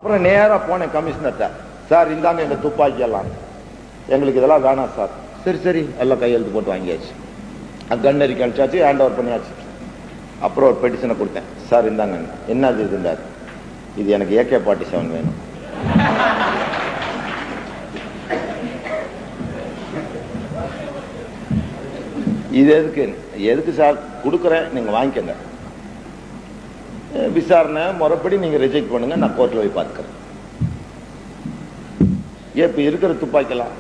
அப்புறம் நேரா போனேன் கமிஷனர்ட்ட. சார் இந்தாங்க எங்க துப்பாக்கி எல்லாம், எங்களுக்கு இதெல்லாம் வேணாம் சார். சரி சரி எல்லாம் கையெழுத்து போட்டு வாங்கியாச்சு, கண்ணறி கழிச்சாச்சு, ஹேண்ட் ஓவர் பண்ணியாச்சு. அப்புறம் ஒரு பெட்டிஷனை கொடுத்தேன். சார் இந்தாங்க. என்ன இது இருந்தார், இது எனக்கு AK-47 வேணும். இது எதுக்கு சார் கொடுக்குறேன், நீங்க வாங்கிக்கங்க, விசாரணை முறைப்படி நீங்க ரிஜெக்ட் பண்ணுங்க, நான் கோர்ட்ல போய் பார்த்துக்கிறேன். இப்ப இருக்கிற துப்பாக்கலாம்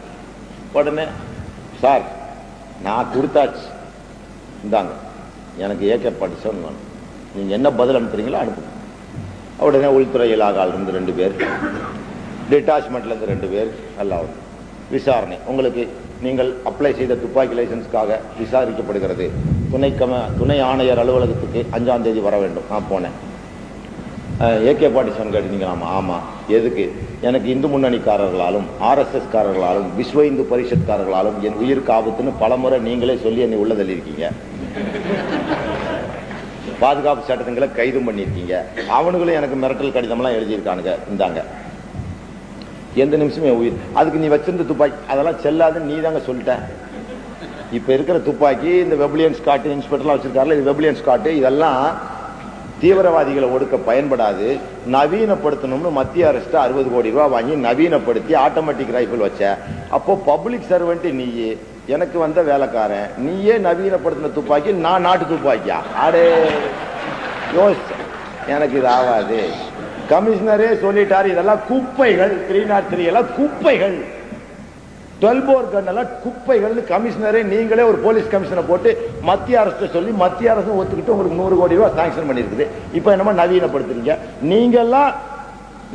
உடனே சார் நான் கொடுத்தாச்சு, இந்தாங்க எனக்கு AK-47 வேணும், நீங்க என்ன பதில் அனுப்புறீங்களோ அனுப்புங்க. உடனே உள்துறை இலாகால இருந்து 2 பேர், டிட்டாச்மெண்ட்ல இருந்து 2 பேர், எல்லாம் விசாரணை. உங்களுக்கு நீங்கள் அப்ளை செய்த துப்பாக்கி லைசன்ஸ்க்காக விசாரிக்கப்படுகிறது, துணை ஆணையர் அலுவலகத்துக்கு 5ஆம் தேதி வர வேண்டும். நான் போனேன். AK-47 கேட்டீங்க. ஆமா. எதுக்கு? எனக்கு இந்து முன்னணிக்காரர்களாலும் RSS காரர்களாலும் விஸ்வ இந்து பரிஷத்காரர்களாலும் என் உயிருக்கு ஆபத்துன்னு பலமுறை நீங்களே சொல்லி என்னை உள்ள தள்ளியிருக்கீங்க. பாதுகாப்பு சட்டங்களை கைது பண்ணியிருக்கீங்க. அவனுங்களும் எனக்கு மிரட்டல் கடிதம்லாம் எழுதியிருக்கானுங்க. இந்தாங்க எந்த நிமிஷமே உயிர். அதுக்கு நீ வச்சிருந்த துப்பாக்கி அதெல்லாம் செல்லாதுன்னு நீ தாங்க சொல்லிட்ட. இப்ப இருக்கிற துப்பாக்கி இந்த வெப்லியன் ஸ்காட் இன்ஸ்பெக்டர்லாம் வச்சிருக்காருல, இது வெப்லியன் ஸ்காட், இதெல்லாம் தீவிரவாதிகளை ஒடுக்க பயன்படாது, நவீனப்படுத்தணும்னு மத்திய அரசு 60 கோடி ரூபாய் வாங்கி நவீனப்படுத்தி ஆட்டோமேட்டிக் ரைபிள் வச்ச. அப்போ பப்ளிக் சர்வெண்ட் நீயே, எனக்கு வந்த வேலைக்காரன், நீயே நவீனப்படுத்தின துப்பாக்கி நான் நாட்டு துப்பாக்கியா? அடே யோசிச்ச, எனக்கு இது ஆகாது. கமிஷனரே சொல்லிட்டாரு இதெல்லாம் குப்பைகள், 303 எல்லாம் குப்பைகள், 12 போர் கன் எல்லாம் குப்பைகள். கமிஷனரே நீங்களே ஒரு போலீஸ் கமிஷனை போட்டு மத்திய அரசு சொல்லி மத்திய அரசு ஒத்துக்கிட்டு உங்களுக்கு 100 கோடி ரூபாய் சாங்ஷன் பண்ணிருக்குது. இப்ப என்னமா நவீனப்படுத்துறீங்க? நீங்க எல்லாம்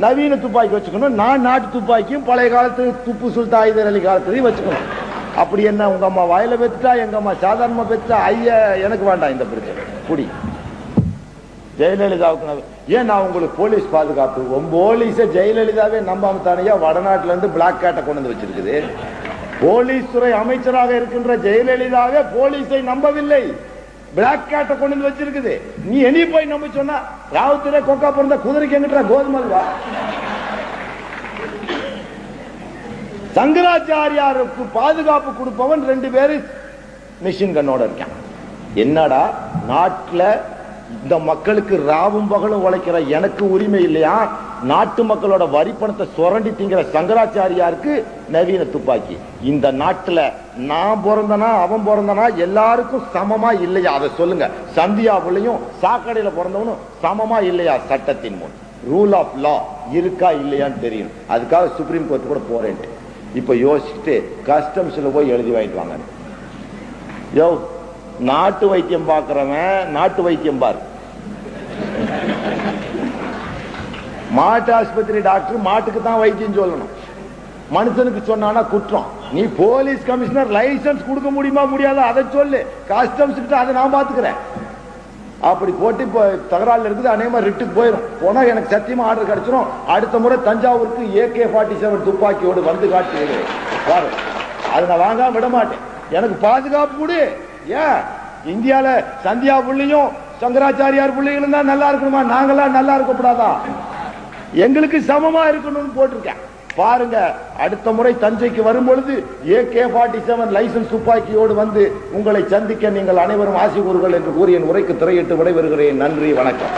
நவீன துப்பாக்கி வச்சுக்கணும், நான் நாட்டு துப்பாக்கியும் பழைய காலத்து துப்பு சுல்தான் ஹைதர் அலி காலத்துலையும் வச்சுக்கணும். அப்படி என்ன உங்க அம்மா வாயில பெற்றுட்டா, எங்க அம்மா சாதாரணமா பெற்றுட்டா, ஐயா எனக்கு வேண்டாம் இந்த பிரச்சனை. குடி ஜெயலலிதாவுக்கு ஏன் நான் உங்களுக்கு போலீஸ் பாதுகாப்பு? உன் போலீஸ ஜெயலலிதாவே நம்பாம தானையா வடநாட்டுல இருந்து பிளாக் கேட்டை கொண்டு வந்து வச்சிருக்குது. போலீஸ் துறை அமைச்சராக இருக்கின்ற ஜெயலலிதாவே போலீஸை நம்பவில்லை, பிளாக் கேட்டை கொண்டு வந்து வச்சிருக்குது. நீ இனி போய் நம்ப சொன்னா ராவுத்திரே கொக்கா பிறந்த குதிரைக்கு எங்கிட்ட கோதுமல்வா? சங்கராச்சாரியாருக்கு பாதுகாப்பு கொடுப்பவன் 2 பேரு மிஷின் கண்ணோட இருக்கான். என்னடா நாட்டுல இந்த மக்களுக்கு ராவும் பகலும் உழைக்கிற எனக்கு உரிமை இல்லையா? நாட்டு மக்களோட வரி பணத்தை சுரண்டி திங்கிற சங்கராச்சாரியாருக்கு நவீன துப்பாக்கி. இந்த நாட்டுல நான் பிறந்தனா அவன் பிறந்தனா எல்லாருக்கும் சமமா இல்லையா? அதை சொல்லுங்க. சந்தியாவுலையும் சாக்கடையில பிறந்தவனும் சமமா இல்லையா? சட்டத்தின் முன் ரூல் ஆஃப் லா இருக்கா இல்லையான்னு தெரியும். அதுக்காக சுப்ரீம் கோர்ட் கூட போறேன். இப்ப யோசிச்சுட்டு கஸ்டம்ஸ்ல போய் எழுதி வாங்கிட்டு வாங்க. யோ நாட்டு வைத்தியம் பார்க்கிறவன் நாட்டு வைத்தியம் பாரு. மாட்டு ஆஸ்பத்திரி டாக்டர் மாட்டுக்கு தான் வைத்தியம் சொல்லணும், மனுஷனுக்கு சொன்னா குற்றம். நீ போலீஸ் கமிஷனர் லைசன்ஸ் கொடுக்க முடியுமா முடியாதா அதை சொல்லு, கஸ்டம்ஸ் கிட்ட அதை நான் பாத்துக்கிறேன். அப்படி போட்டு இப்ப தகராறுல இருக்குது. அதே மாதிரி ரிட்டுக்கு போயிடும். போனா எனக்கு சத்தியமா ஆர்டர் கிடைச்சிடும். அடுத்த முறை தஞ்சாவூருக்கு AK-47 துப்பாக்கியோடு வந்து காட்டி பாரு. அதை நான் வாங்காம விட மாட்டேன். எனக்கு பாதுகாப்பு கொடு. ஏன் இந்தியால சந்தியா புள்ளியும் சங்கராச்சாரியார் பிள்ளைகளும் தான் நல்லா இருக்கணுமா? நாங்களாம் நல்லா இருக்கக்கூடாதா? எங்களுக்கு சமமா இருக்கணும்னு போட்டிருக்கேன். பாருங்க, அடுத்த முறை தஞ்சைக்கு வரும் பொழுது AK-47 லைசன்ஸ் துப்பாக்கியோடு வந்து உங்களை சந்திக்க நீங்கள் அனைவரும் ஆசி கூறுங்கள் என்று கூறி என் உரைக்கு திரையிட்டு விடைபெறுகிறேன். நன்றி, வணக்கம்.